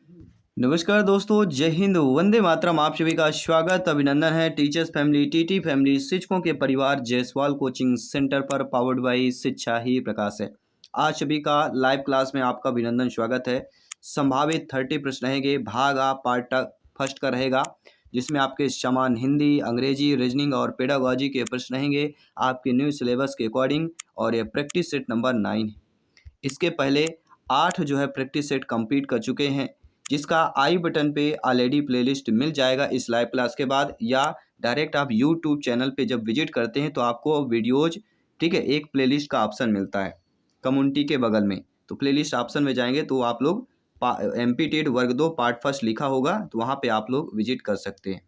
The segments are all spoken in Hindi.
नमस्कार दोस्तों, जय हिंद, वंदे मातरम। आप सभी का स्वागत अभिनंदन है टीचर्स फैमिली, टीटी फैमिली, शिक्षकों के परिवार जायसवाल कोचिंग सेंटर पर पावर्ड बाई शिक्षा ही प्रकाश है। आज सभी का लाइव क्लास में आपका अभिनंदन स्वागत है। संभावित 30 प्रश्न रहेंगे। भाग आप पार्ट फर्स्ट का रहेगा, जिसमें आपके समान हिंदी, अंग्रेजी, रीजनिंग और पेडागोजी के प्रश्न रहेंगे आपके न्यू सिलेबस के अकॉर्डिंग। और ये प्रैक्टिस सेट नंबर 9 है। इसके पहले 8 जो है प्रैक्टिस सेट कंप्लीट कर चुके हैं, जिसका आई बटन पे ऑलरेडी प्लेलिस्ट मिल जाएगा इस लाइव क्लास के बाद, या डायरेक्ट आप यूट्यूब चैनल पे जब विजिट करते हैं तो आपको वीडियोज, ठीक है, एक प्लेलिस्ट का ऑप्शन मिलता है कम्युनिटी के बगल में। तो प्लेलिस्ट ऑप्शन में जाएंगे तो आप लोग MP टेट वर्ग 2 पार्ट फर्स्ट लिखा होगा, तो वहाँ पे आप लोग विजिट कर सकते हैं।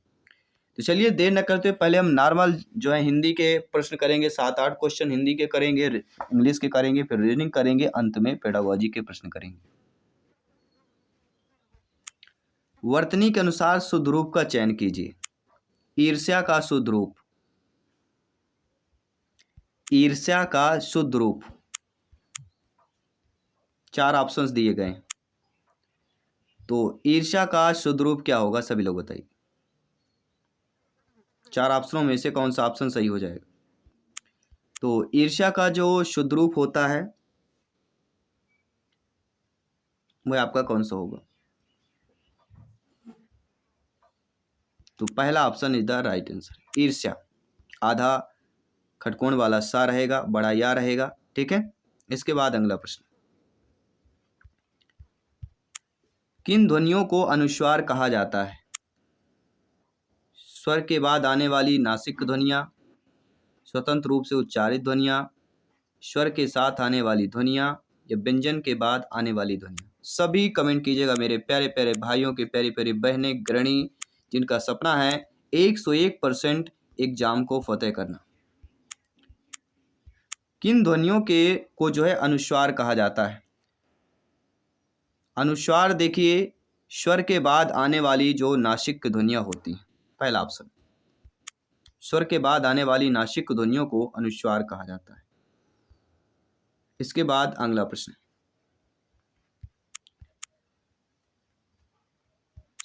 तो चलिए देर न करते पहले हम नॉर्मल जो है हिंदी के प्रश्न करेंगे। 7-8 क्वेश्चन हिंदी के करेंगे, इंग्लिश के करेंगे, फिर रीजनिंग करेंगे, अंत में पेडागोजी के प्रश्न करेंगे। वर्तनी के अनुसार शुद्ध रूप का चयन कीजिए। ईर्ष्या का शुद्ध रूप। ईर्ष्या का शुद्ध रूप। 4 ऑप्शंस दिए गए। तो ईर्ष्या का शुद्ध रूप क्या होगा, सभी लोग बताइए। 4 ऑप्शनों में से कौन सा ऑप्शन सही हो जाएगा? तो ईर्ष्या का जो शुद्ध रूप होता है वह आपका कौन सा होगा? तो पहला option is the right answer. ईर्ष्या आधा खटकोण वाला सा रहेगा, बड़ा या रहेगा, ठीक है। इसके बाद अगला प्रश्न, किन ध्वनियों को अनुस्वार कहा जाता है? स्वर के बाद आने वाली नासिक ध्वनियां, स्वतंत्र रूप से उच्चारित ध्वनियां, स्वर के साथ आने वाली ध्वनियां, या व्यंजन के बाद आने वाली ध्वनियां। सभी कमेंट कीजिएगा मेरे प्यारे प्यारे भाइयों के, प्यारी प्यारी बहनें, गृहिणी, जिनका सपना है 101% एग्जाम को फतेह करना। किन ध्वनियों के को जो है अनुस्वार कहा जाता है? अनुस्वार देखिए, स्वर के बाद आने वाली जो नासिक ध्वनियां होती हैं, पहला ऑप्शन। स्वर के बाद आने वाली नासिक ध्वनियों को अनुस्वार कहा जाता है। इसके बाद अगला प्रश्न,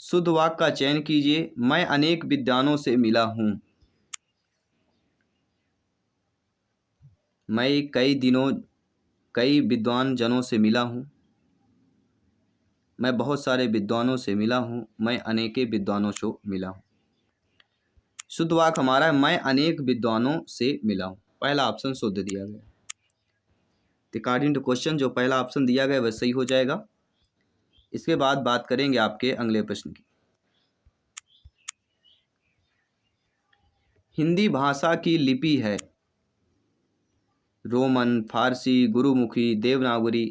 शुद्ध वाक्य का चयन कीजिए। मैं अनेक विद्वानों से मिला हूं। मैं कई विद्वान जनों से मिला हूं। मैं बहुत सारे विद्वानों से मिला हूं। मैं अनेके विद्वानों से मिला हूं। शुद्ध वाक्य हमारा है मैं अनेक विद्वानों से मिला हूं। पहला ऑप्शन शुद्ध दिया गया। अकॉर्डिंग टू क्वेश्चन जो पहला ऑप्शन दिया गया वह सही हो जाएगा। इसके बाद बात करेंगे आपके अगले प्रश्न की। हिंदी भाषा की लिपि है रोमन, फारसी, गुरुमुखी, देवनागरी।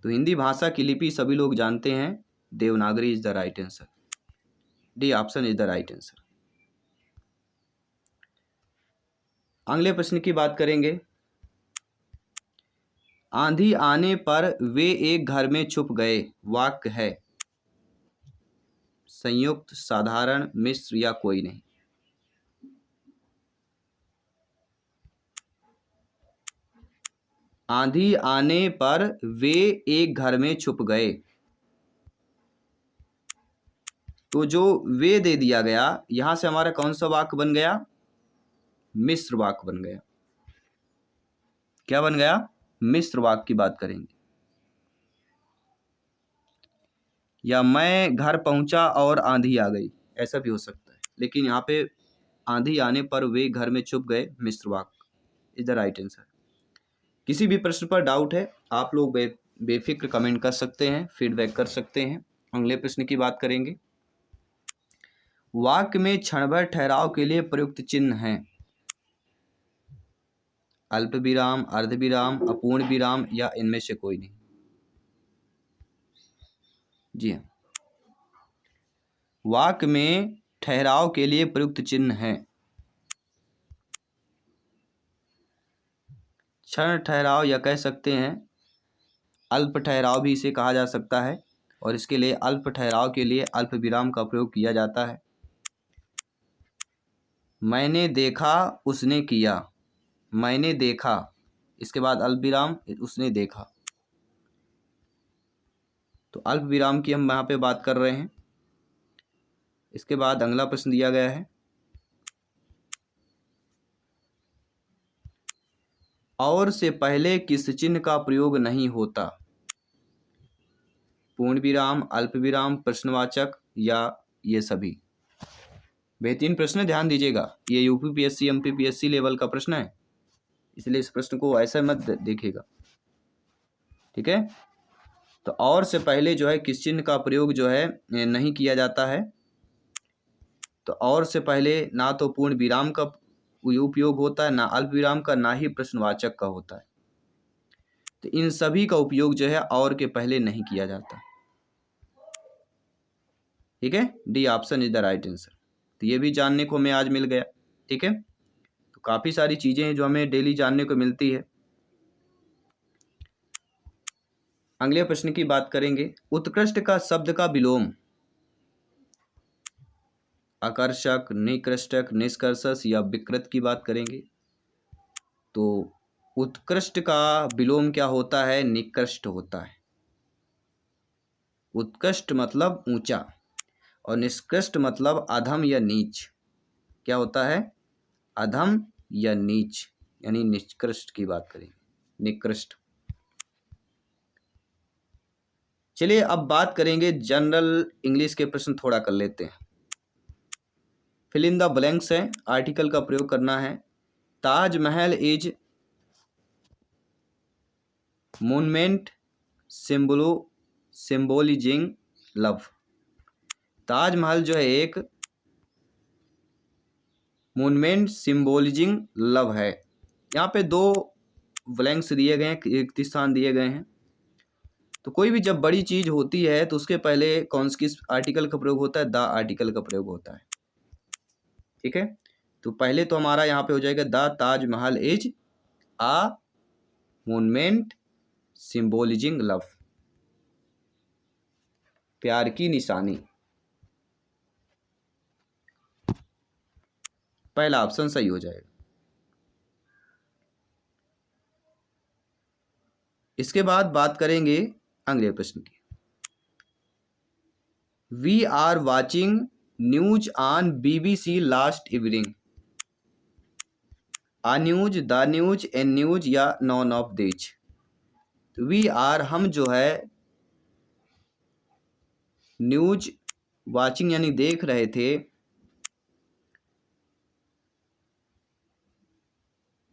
तो हिंदी भाषा की लिपि सभी लोग जानते हैं, Devanagari is the right answer. D option is the right answer. अगले प्रश्न की बात करेंगे। आंधी आने पर वे एक घर में छुप गए, वाक्य है संयुक्त, साधारण, मिश्र या कोई नहीं। आंधी आने पर वे एक घर में छुप गए, तो जो वे दे दिया गया, यहां से हमारा कौन सा वाक्य बन गया? मिश्र वाक्य बन गया। क्या बन गया? मिश्र वाक्य की बात करेंगे। या मैं घर पहुंचा और आंधी आ गई, ऐसा भी हो सकता है, लेकिन यहाँ पे आंधी आने पर वे घर में छुप गए, मिश्र वाक्य इज द राइट आंसर। किसी भी प्रश्न पर डाउट है आप लोग बेफिक्र कमेंट कर सकते हैं, फीडबैक कर सकते हैं। अगले प्रश्न की बात करेंगे। वाक्य में क्षण भर ठहराव के लिए प्रयुक्त चिन्ह हैं अल्प विराम, अर्ध विराम, अपूर्ण विराम, या इनमें से कोई नहीं। जी हाँ, वाक्य में ठहराव के लिए प्रयुक्त चिन्ह हैं क्षण ठहराव, या कह सकते हैं अल्प ठहराव भी इसे कहा जा सकता है, और इसके लिए अल्प ठहराव के लिए अल्प विराम का प्रयोग किया जाता है। मैंने देखा, उसने किया। मैंने देखा, इसके बाद अल्प विराम, उसने देखा। तो अल्प विराम की हम यहाँ पे बात कर रहे हैं। इसके बाद अगला प्रश्न दिया गया है, और से पहले किस चिन्ह का प्रयोग नहीं होता? पूर्ण विराम, अल्प विराम, प्रश्नवाचक या ये सभी? बेहतरीन प्रश्न है, ध्यान दीजिएगा। ये यूपीपीएससी एमपीपीएससी लेवल का प्रश्न है, इसलिए इस प्रश्न को ऐसा मत देखिएगा, ठीक है। तो और से पहले जो है किस चिन्ह का प्रयोग जो है नहीं किया जाता है? तो और से पहले ना तो पूर्ण विराम का उपयोग होता है, ना अल्प विराम का, ना ही प्रश्नवाचक का होता है। तो इन सभी का उपयोग जो है और के पहले नहीं किया जाता, ठीक है। D option is the right answer. तो ये भी जानने को हमें आज मिल गया, ठीक है। तो काफ़ी सारी चीज़ें हैं जो हमें डेली जानने को मिलती है। अगले प्रश्न की बात करेंगे, उत्कृष्ट का शब्द का विलोम? आकर्षक, निकृष्टक, निष्कर्षक या विकृत की बात करेंगे। तो उत्कृष्ट का विलोम क्या होता है? निकृष्ट होता है। उत्कृष्ट मतलब ऊंचा और निष्कृष्ट मतलब अधम या नीच। क्या होता है? अधम या नीच, यानी निष्कृष्ट की बात करेंगे, निकृष्ट। चलिए अब बात करेंगे जनरल इंग्लिश के प्रश्न थोड़ा कर लेते हैं। फिल इन द ब्लैंक्स है, आर्टिकल का प्रयोग करना है। Taj Mahal is monument सिंबोलिजिंग love. Taj Mahal जो है एक मोन्यूमेंट सिंबोलिजिंग लव है। यहाँ पे दो ब्लैंक्स दिए गए हैं, एक स्थान दिए गए हैं। तो कोई भी जब बड़ी चीज होती है तो उसके पहले कौन किस आर्टिकल का प्रयोग होता है? द आर्टिकल का प्रयोग होता है, ठीक है। तो पहले तो हमारा यहाँ पे हो जाएगा the Taj Mahal is uh monument सिंबोलिजिंग love, प्यार की निशानी। पहला ऑप्शन सही हो जाएगा। इसके बाद बात करेंगे अगले प्रश्न की। We are watching news on BBC last evening. A news, the news, an news या none of this? We are हम जो है न्यूज वाचिंग यानी देख रहे थे,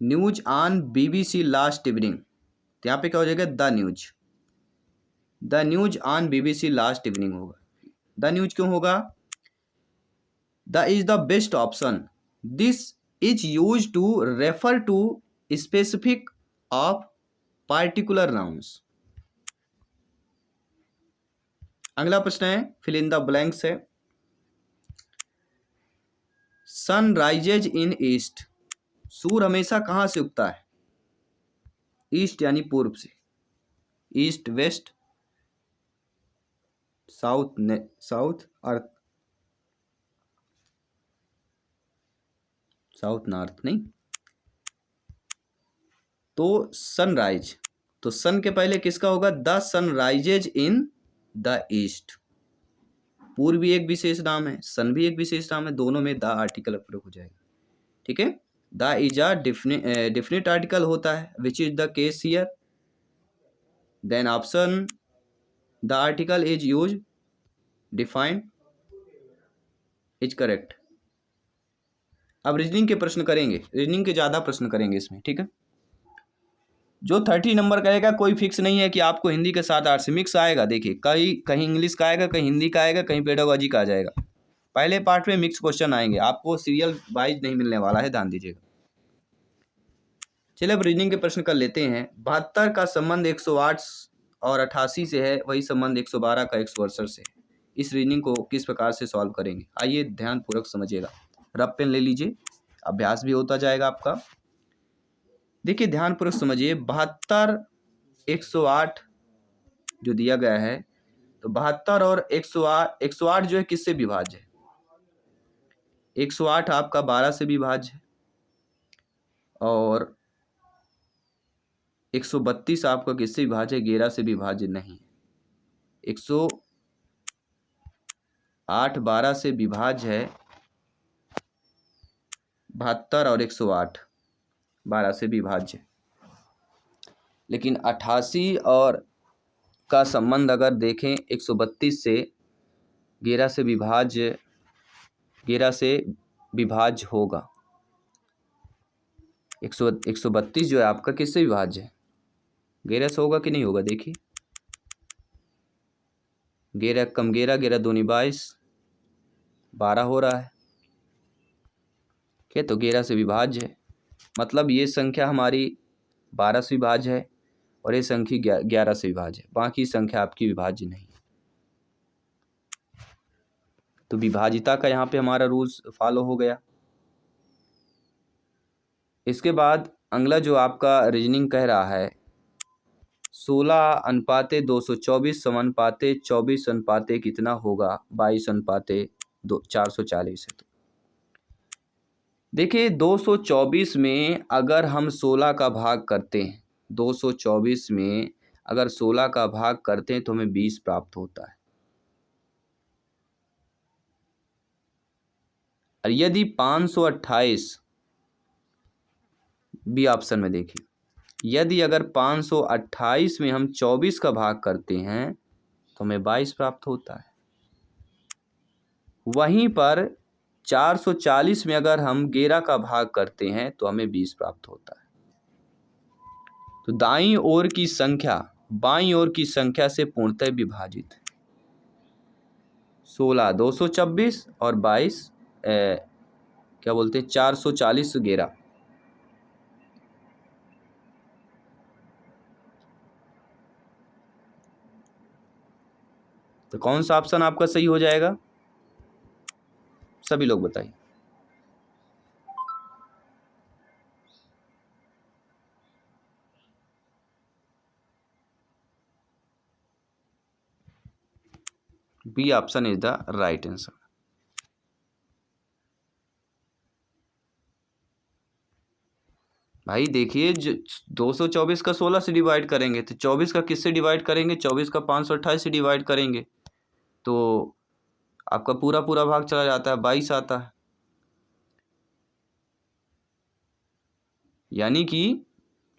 news on BBC last evening. तो यहाँ पे क्या हो जाएगा? The news. The news on BBC last evening होगा। द न्यूज क्यों होगा? The is the best option. This is use to refer to specific of particular nouns. अगला प्रश्न है, फिल इन द ब्लैंक्स है। Sun rises in east. सूर्य हमेशा कहाँ से उगता है? ईस्ट यानी पूर्व से। ईस्ट, वेस्ट, साउथ, साउथ अर्थ, साउथ नॉर्थ नहीं। तो सनराइज, तो सन के पहले किसका होगा? The sunrises in the east. पूर्व भी एक विशेष नाम है, सन भी एक विशेष नाम है, दोनों में द आर्टिकल प्रयोग हो जाएगा, ठीक है। The is a definite article होता है, which is the case here. Then option the article is use defined is correct. अब रीजनिंग के प्रश्न करेंगे, रीजनिंग के ज़्यादा प्रश्न करेंगे इसमें, ठीक है। जो 30 नंबर का आएगा कोई फिक्स नहीं है कि आपको हिंदी के साथ आर्ट्स मिक्स आएगा। देखिए कहीं इंग्लिश का आएगा, कहीं हिंदी का आएगा, कहीं पेडागोजी का आ जाएगा। पहले पार्ट में मिक्स क्वेश्चन आएंगे, आपको सीरियल वाइज नहीं मिलने वाला है, ध्यान दीजिएगा। चलिए अब रीजनिंग के प्रश्न कर लेते हैं। 72 का संबंध 108 और 88 से है, वही संबंध 112 का 168 से है। इस रीजनिंग को किस प्रकार से सॉल्व करेंगे? आइए ध्यानपूर्वक समझिएगा। रफ पेन ले लीजिए, अभ्यास भी होता जाएगा आपका। देखिए ध्यानपूर्वक समझिए, 72 108 जो दिया गया है, तो 72 और 108 जो है किससे विभाज्य है? 108 आपका 12 से विभाज्य है और 132 आपका किससे विभाज्य है? 11 से विभाज्य नहीं है। 108 12 से विभाज्य है 72 और 108 12 से विभाज्य। लेकिन 88 और का संबंध अगर देखें 132 से 11 से विभाज्य होगा। 132 जो है आपका किससे विभाज्य है? 11 से होगा कि नहीं होगा? देखिए 11 कम 11, 11 दूनी 22, 12 हो रहा है। ठीक है, तो 11 से विभाज्य है, मतलब ये संख्या हमारी 12 से विभाज्य है और ये संख्या 11 से विभाज्य है, बाकी संख्या आपकी विभाज्य नहीं। तो विभाजिता का यहाँ पे हमारा रूल्स फॉलो हो गया। इसके बाद अगला जो आपका रीजनिंग कह रहा है 16:224 समानुपाते 24 अनुपाते कितना होगा 22 अनुपाते 440 है। तो देखिए 224 में अगर हम 16 का भाग करते हैं, 224 में अगर 16 का भाग करते हैं तो हमें 20 प्राप्त होता है। और यदि 528 बी ऑप्शन में देखिए, यदि अगर 528 में हम 24 का भाग करते हैं तो हमें 22 प्राप्त होता है। वहीं पर 440 में अगर हम 11 का भाग करते हैं तो हमें 20 प्राप्त होता है। तो दाईं ओर की संख्या बाईं ओर की संख्या से पूर्णतः विभाजित है। 16 226 और 22 क्या बोलते हैं 440 11। तो कौन सा ऑप्शन आपका सही हो जाएगा? सभी लोग बताइए। B option is the right answer. भाई देखिए 224 का 16 से डिवाइड करेंगे तो 24 का किससे डिवाइड करेंगे? 24 का 528 से डिवाइड करेंगे तो आपका पूरा पूरा भाग चला जाता है, 22 आता है। यानी कि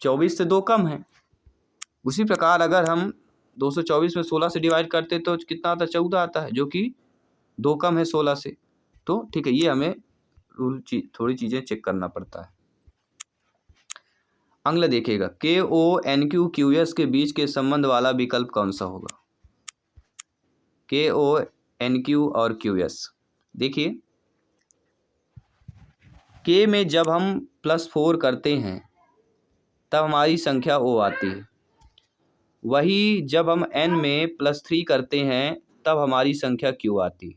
24 से 2 कम है। उसी प्रकार अगर हम 224 में 16 से डिवाइड करते तो कितना आता है? 14 आता है, जो कि 2 कम है 16 से। तो ठीक है, ये हमें थोड़ी चीज़ें चेक करना पड़ता है। अगला देखिएगा KONQ QS के बीच के संबंध वाला विकल्प कौन सा होगा? KONQ और QS देखिए, K में जब हम +4 करते हैं तब हमारी संख्या O आती है। वही जब हम N में +3 करते हैं तब हमारी संख्या Q आती है।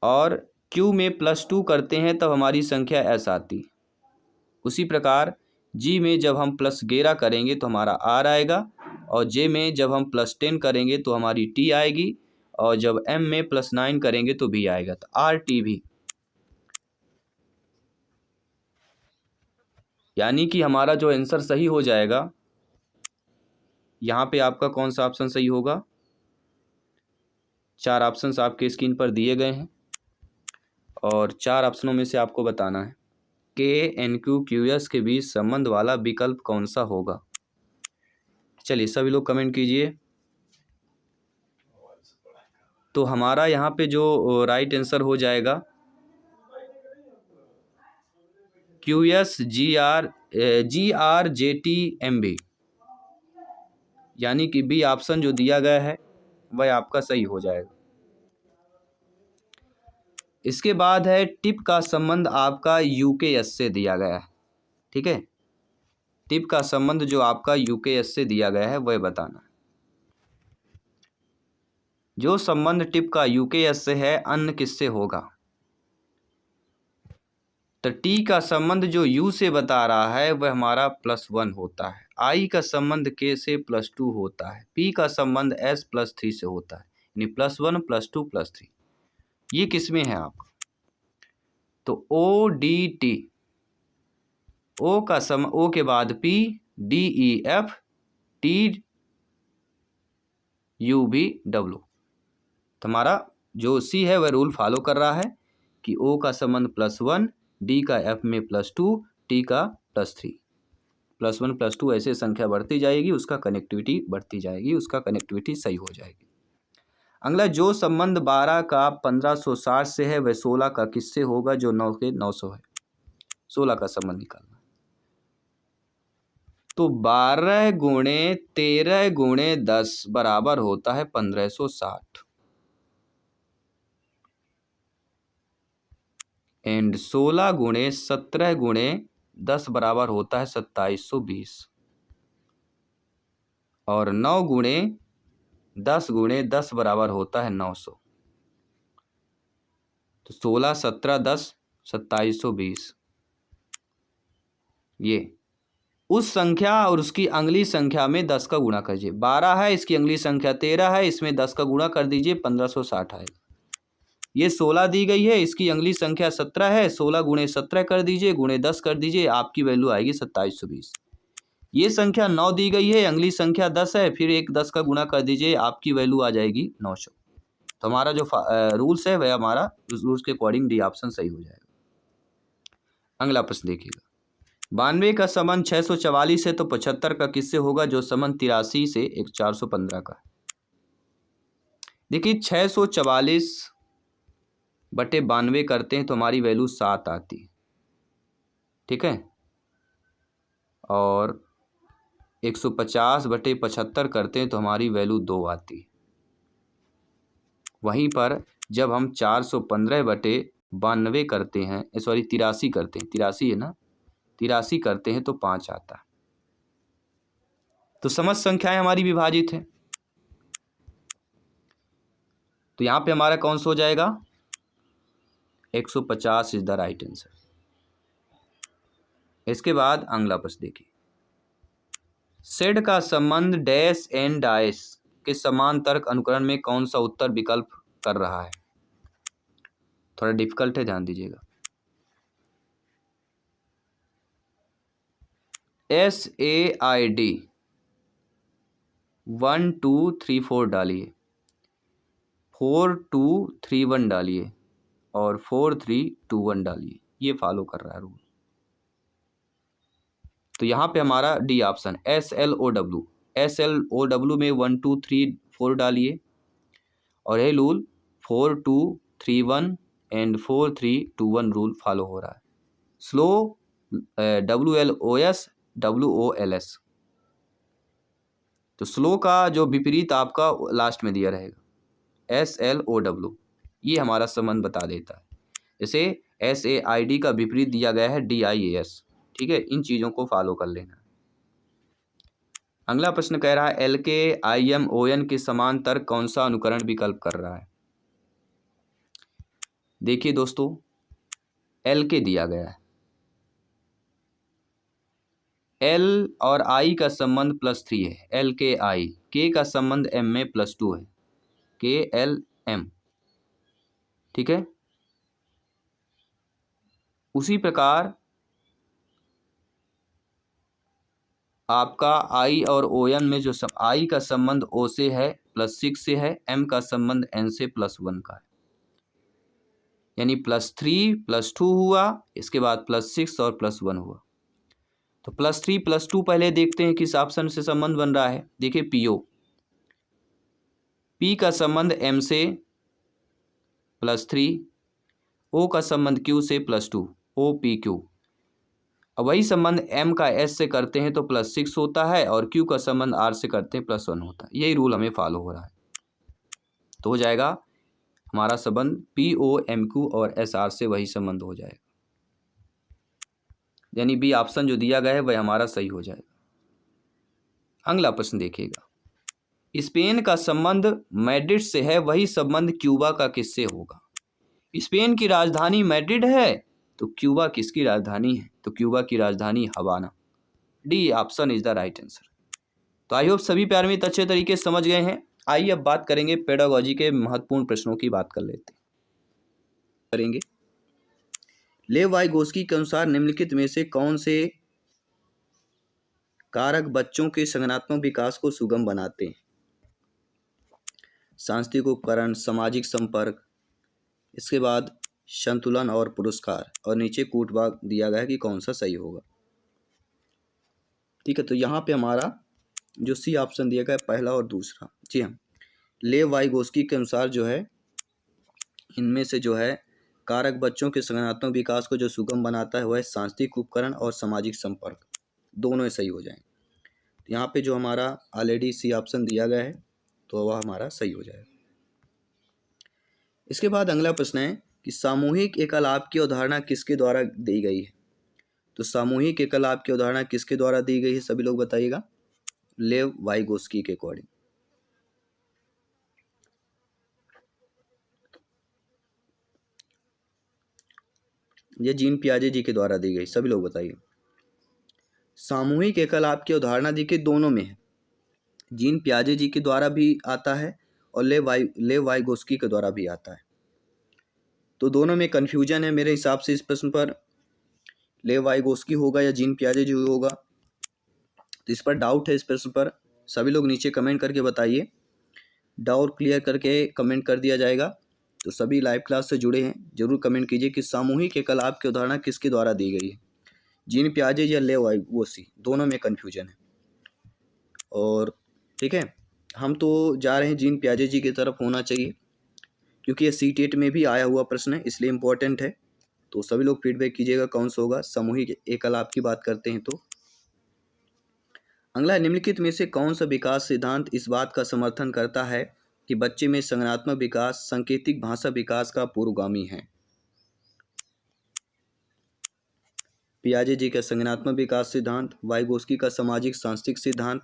और Q में +2 करते हैं तब हमारी संख्या S आती है। उसी प्रकार G में जब हम +11 करेंगे तो हमारा R आएगा, और J में जब हम +10 करेंगे तो हमारी T आएगी, और जब M में +9 करेंगे तो भी आएगा, तो RT भी। यानी कि हमारा जो आंसर सही हो जाएगा, यहाँ पे आपका कौन सा ऑप्शन सही होगा? 4 ऑप्शंस आपके स्क्रीन पर दिए गए हैं और 4 ऑप्शनों में से आपको बताना है KNQ QS के बीच संबंध वाला विकल्प कौन सा होगा। चलिए सभी लोग कमेंट कीजिए। तो हमारा यहाँ पे जो राइट आंसर हो जाएगा QS GRJTMB, यानी कि बी ऑप्शन जो दिया गया है वह आपका सही हो जाएगा। इसके बाद है टिप का संबंध आपका UKS से दिया गया है। ठीक है, टिप का संबंध जो आपका UKS से दिया गया है वह बताना। जो संबंध टिप का UKS से है अन्य किससे होगा? तो T का संबंध जो U से बता रहा है वह हमारा +1 होता है। I का संबंध K से +2 होता है। P का संबंध S +3 से होता है, यानी +1 +2 +3। ये किसमें है आपका? तो ODT, O का O के बाद P, D E F, T UVW। तो हमारा जो C है वह रूल फॉलो कर रहा है कि O का संबंध +1, D का F में +2, T का +3। +1 +2 ऐसे संख्या बढ़ती जाएगी, उसका कनेक्टिविटी बढ़ती जाएगी, उसका कनेक्टिविटी सही हो जाएगी। अगला, जो संबंध 12 का 1560 से है वह 16 का किससे होगा जो 9 के 900 है। 16 का संबंध निकालना। तो 12 गुणे 13 गुणे 10 बराबर होता है 1560 एंड 16 गुणे 17 गुणे 10 बराबर होता है 2720 और 9 गुणे 10 गुणे 10 बराबर होता है 900। तो 16, 17, 10, 2720 ये उस संख्या और उसकी अगली संख्या में 10 का गुणा कीजिए। 12 है, इसकी अगली संख्या 13 है, इसमें 10 का गुणा कर दीजिए, 1560 आएगा। ये 16 दी गई है, इसकी अगली संख्या 17 है, 16 गुणे 17 कर दीजिए, गुणे 10 कर दीजिए, आपकी वैल्यू आएगी 2720। ये संख्या 9 दी गई है, अगली संख्या 10 है, फिर एक 10 का गुणा कर दीजिए, आपकी वैल्यू आ जाएगी 900। तो हमारा जो रूल्स है वह हमारा रूल्स के अकॉर्डिंग डी ऑप्शन सही हो जाएगा। अगला प्रश्न देखिएगा। 92 का संबंध 644 है तो 75 का किससे होगा जो संबंध 83 से 415 का है। देखिए 644 बटे 92 करते हैं तो हमारी वैल्यू 7 आती है, ठीक है। और 150 बटे 75 करते हैं तो हमारी वैल्यू 2 आती है। वहीं पर जब हम 415 बटे 92 करते हैं, सॉरी 83 करते हैं, 83 है ना, 83 करते हैं तो 5 आता है। तो समस्त संख्याएं हमारी विभाजित है, तो यहाँ पे हमारा कौन सा हो जाएगा, 150 इज द राइट आंसर। इसके बाद अगला प्रश्न देखिए। सेड का संबंध डैश एंड डाइस के समान तर्क अनुकरण में कौन सा उत्तर विकल्प कर रहा है। थोड़ा डिफिकल्ट है, ध्यान दीजिएगा। SAID 1 2 3 4 डालिए, 4 2 3 1 डालिए और 4 3 2 1 डालिए, ये फॉलो कर रहा है रूल। तो यहाँ पे हमारा डी ऑप्शन SLOW, SLOW में 1 2 3 4 डालिए और ये रूल 4 2 3 1 एंड 4 3 2 1 रूल फॉलो हो रहा है। Slow WLOS WOLS। तो स्लो का जो विपरीत आपका लास्ट में दिया रहेगा SLOW, ये हमारा संबंध बता देता है। जैसे SAID का विपरीत दिया गया है DIAS, ठीक है। इन चीज़ों को फॉलो कर लेना। अगला प्रश्न कह रहा है LKIMON के समान तर्क कौन सा अनुकरण विकल्प कर रहा है। देखिए दोस्तों, LK दिया गया है, L और I का संबंध +3 है, LKI। K का संबंध M में +2 है, KLM, ठीक है। उसी प्रकार आपका I और ON में जो I का संबंध O से है +6 से है, M का संबंध N से +1 का है, यानी +3 +2 हुआ, इसके बाद +6 और +1 हुआ। तो +3 +2 पहले देखते हैं किस ऑप्शन से संबंध बन रहा है। देखिए PO, P का संबंध M से +3, O का संबंध Q से +2, OPQ। अब वही संबंध M का S से करते हैं तो +6 होता है और Q का संबंध R से करते हैं +1 होता है। यही रूल हमें फॉलो हो रहा है। तो हो जाएगा हमारा संबंध PO MQ और SR से वही संबंध हो जाएगा, यानी बी ऑप्शन जो दिया गया है वह हमारा सही हो जाएगा। अगला प्रश्न देखिएगा। स्पेन का संबंध मैड्रिड से है, वही संबंध क्यूबा का किससे होगा। स्पेन की राजधानी मैड्रिड है तो क्यूबा किसकी राजधानी है, तो क्यूबा की राजधानी Havana. D option is the right answer. तो आई होप सभी प्यारे मित्र अच्छे तरीके से समझ गए हैं। आइए अब बात करेंगे पेडागोजी के महत्वपूर्ण प्रश्नों की बात कर लेते करेंगे। लेव वाइगोस्की के अनुसार निम्नलिखित में से कौन से कारक बच्चों के संज्ञानात्मक विकास को सुगम बनाते हैं। सांस्कृतिक उपकरण, सामाजिक संपर्क, इसके बाद संतुलन और पुरस्कार, और नीचे कूट भाग दिया गया है कि कौन सा सही होगा। ठीक है, तो यहाँ पे हमारा जो सी ऑप्शन दिया गया है पहला और दूसरा। जी हाँ, लेव वाइगोस्की के अनुसार जो है इनमें से जो है कारक बच्चों के संज्ञानात्मक विकास को जो सुगम बनाता है वह सांस्कृतिक उपकरण और सामाजिक संपर्क, दोनों सही हो जाएं। यहाँ पे जो हमारा ऑलरेडी सी ऑप्शन दिया गया है तो वह हमारा सही हो जाएगा। इसके बाद अगला प्रश्न है कि सामूहिक एकल लाभ की अवधारणा किसके द्वारा दी गई है। तो सामूहिक एकल लाभ की अवधारणा किसके द्वारा दी गई है, सभी लोग बताइएगा। लेव वाइगोस्की के अकॉर्डिंग। ये जीन पियाजे जी के द्वारा दी गई, सभी लोग बताइए। सामूहिक एकल लाभ की अवधारणा दी के दोनों में है, जीन पियाजे जी के द्वारा भी आता है और लेव वाइगोस्की के द्वारा भी आता है। तो दोनों में कन्फ्यूजन है मेरे हिसाब से। इस प्रश्न पर लेव वाइगोस्की होगा या जीन पियाजे जी होगा, तो इस पर डाउट है। इस प्रश्न पर सभी लोग नीचे कमेंट करके बताइए, डाउट क्लियर करके कमेंट कर दिया जाएगा। तो सभी लाइव क्लास से जुड़े हैं जरूर कमेंट कीजिए कि सामूहिक एकल लाभ की अवधारणा किसके द्वारा दी गई है, जीन पियाजे या लेव वाइगोस्की, दोनों में कन्फ्यूजन है। और ठीक है, हम तो जा रहे हैं जीन पियाजे जी की तरफ होना चाहिए, क्योंकि ये CTET में भी आया हुआ प्रश्न है, इसलिए इम्पोर्टेंट है। तो सभी लोग फीडबैक कीजिएगा कौन सा होगा। सामूहिक एकल लाभ की बात करते हैं तो अगला, निम्नलिखित में से कौन सा विकास सिद्धांत इस बात का समर्थन करता है कि बच्चे में संज्ञानात्मक विकास सांकेतिक भाषा विकास का पूर्वगामी है। पियाजे जी का संज्ञानात्मक विकास सिद्धांत, वाइगोस्की का सामाजिक सांस्कृतिक सिद्धांत,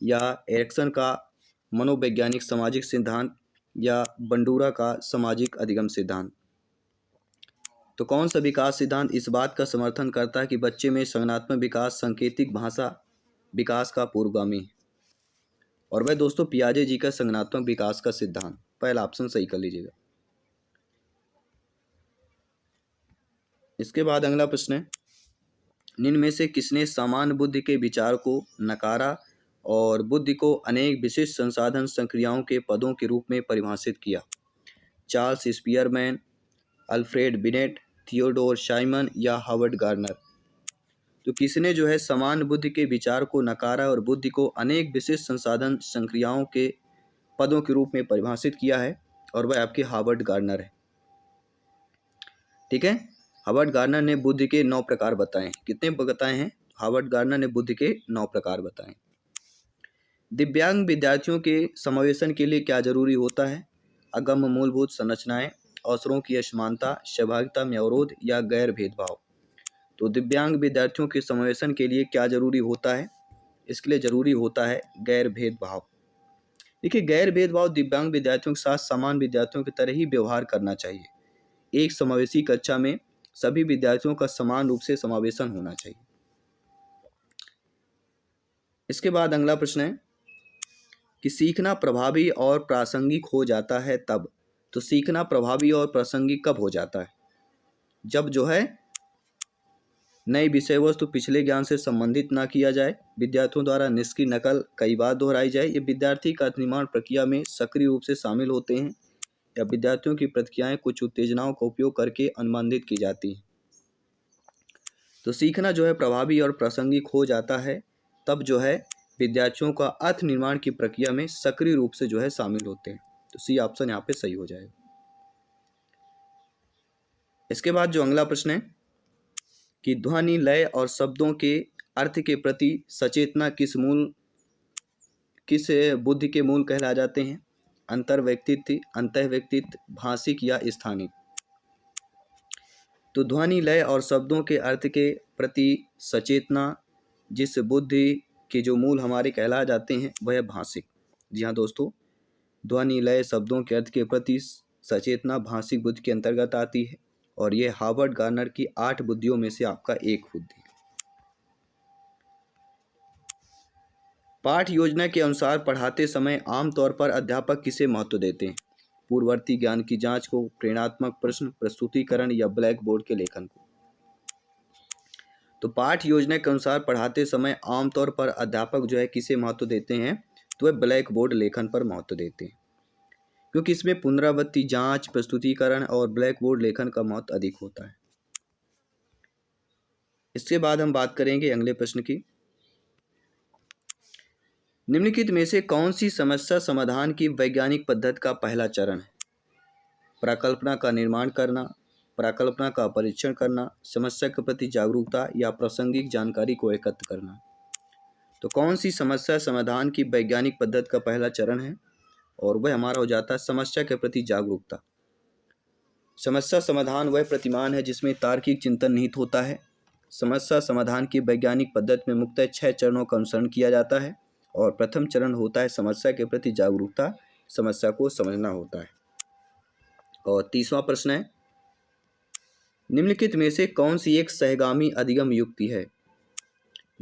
या एरिक्सन का मनोवैज्ञानिक सामाजिक सिद्धांत, या बंडूरा का सामाजिक अधिगम सिद्धांत। तो कौन सा विकास सिद्धांत इस बात का समर्थन करता है कि बच्चे में संज्ञानात्मक विकास सांकेतिक भाषा विकास का पूर्वगामी है। और वह दोस्तों पियाजे जी का संज्ञानात्मक विकास का सिद्धांत, पहला ऑप्शन सही कर लीजिएगा। इसके बाद अगला प्रश्न है, निम्न में से किसने सामान्य बुद्धि के विचार को नकारा और बुद्धि को अनेक विशिष्ट संसाधन संक्रियाओं के पदों के रूप में परिभाषित किया। Charles Spearman, Alfred Binet, Theodore Simon, या हार्वर्ड गार्नर। तो किसने जो है समान बुद्धि के विचार को नकारा और बुद्धि को अनेक विशिष्ट संसाधन संक्रियाओं के पदों के रूप में परिभाषित किया है, और वह आपके हार्वर्ड गार्नर है। ठीक है, हार्वर्ड गार्नर ने बुद्धि के 9 प्रकार बताए। कितने बताए हैं? हार्वर्ड गार्नर ने बुद्धि के 9 प्रकार बताए। दिव्यांग विद्यार्थियों के समावेशन के लिए क्या जरूरी होता है? अगम्य मूलभूत संरचनाएं, अवसरों की असमानता, सहभागिता में अवरोध, या गैर भेदभाव। तो दिव्यांग विद्यार्थियों के समावेशन के लिए क्या जरूरी होता है? इसके लिए जरूरी होता है गैर भेदभाव। देखिए, गैर भेदभाव दिव्यांग विद्यार्थियों के साथ समान विद्यार्थियों की तरह ही व्यवहार करना चाहिए। एक समावेशी कक्षा में सभी विद्यार्थियों का समान रूप से समावेशन होना चाहिए। इसके बाद अगला प्रश्न है कि सीखना प्रभावी और प्रासंगिक हो जाता है तब। तो सीखना प्रभावी और प्रासंगिक कब हो जाता है? जब जो है नई विषय वस्तु पिछले ज्ञान से संबंधित ना किया जाए, विद्यार्थियों द्वारा निष्क्रिय नकल कई बार दोहराई जाए, या विद्यार्थी का निर्माण प्रक्रिया में सक्रिय रूप से शामिल होते हैं, या विद्यार्थियों की प्रतिक्रियाएं कुछ उत्तेजनाओं का उपयोग करके अनुमानित की जाती हैं। तो सीखना जो है प्रभावी और प्रासंगिक हो जाता है तब जो है विद्यार्थियों का अर्थ निर्माण की प्रक्रिया में सक्रिय रूप से जो है शामिल होते हैं। तो सी ऑप्शन यहाँ पे सही हो जाएगा। इसके बाद जो अगला प्रश्न है कि ध्वनि, लय और शब्दों के अर्थ के प्रति सचेतना किस बुद्धि के मूल कहला जाते हैं? अंतर्व्यक्तित्व, अंतःव्यक्तित्व, भाषिक, या स्थानिक। तो ध्वनि, लय और शब्दों के अर्थ के प्रति सचेतना जिस बुद्धि के जो मूल हमारे कहला जाते हैं वह भाषिक। जी हाँ दोस्तों, ध्वनि, लय, शब्दों के अर्थ के प्रति सचेतना भाषिक बुद्धि के अंतर्गत आती है, और यह हार्वर्ड गार्नर की 8 बुद्धियों में से आपका एक बुद्धि है। पाठ योजना के अनुसार पढ़ाते समय आमतौर पर अध्यापक किसे महत्व देते हैं? पूर्ववर्ती ज्ञान की जांच को, प्रेरणात्मक प्रश्न, प्रस्तुतिकरण, या ब्लैक बोर्ड के लेखन को। तो पाठ योजना के अनुसार पढ़ाते समय आमतौर पर अध्यापक जो है किसे महत्व देते हैं? तो वह ब्लैक बोर्ड लेखन पर महत्व देते हैं। क्योंकि इसमें पुनरावृत्ति, जांच, प्रस्तुतिकरण और ब्लैक बोर्ड लेखन का महत्व अधिक होता है। इसके बाद हम बात करेंगे अगले प्रश्न की। निम्नलिखित में से कौन सी समस्या समाधान की वैज्ञानिक पद्धति का पहला चरण है? प्रकल्पना का निर्माण करना, प्रकल्पना का परीक्षण करना, समस्या के प्रति जागरूकता या प्रासंगिक जानकारी को एकत्र करना। तो कौन सी समस्या समाधान की वैज्ञानिक पद्धति का पहला चरण है? और वह हमारा हो जाता है समस्या के प्रति जागरूकता। समस्या समाधान वह प्रतिमान है जिसमें तार्किक चिंतन निहित होता है। समस्या समाधान की वैज्ञानिक पद्धति में मुख्यतः 6 चरणों का अनुसरण किया जाता है और प्रथम चरण होता है समस्या के प्रति जागरूकता, समस्या को समझना होता है। और तीसवां प्रश्न है, निम्नलिखित में से कौन सी एक सहगामी अधिगम युक्ति है?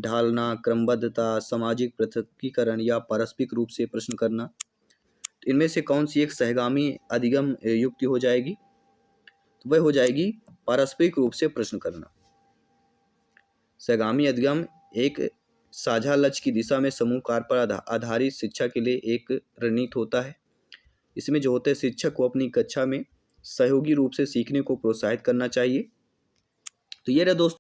ढालना, क्रमबद्धता, सामाजिक पृथकीकरण या पारस्परिक रूप से प्रश्न करना। तो इनमें से कौन सी एक सहगामी अधिगम युक्ति हो जाएगी? तो वह हो जाएगी पारस्परिक रूप से प्रश्न करना। सहगामी अधिगम एक साझा लक्ष्य की दिशा में समूह कार्य पर आधारित शिक्षा के लिए एक रणनीति होता है। इसमें जो होते हैं शिक्षक को अपनी कक्षा में सहयोगी रूप से सीखने को प्रोत्साहित करना चाहिए। तो ये रहा दोस्तों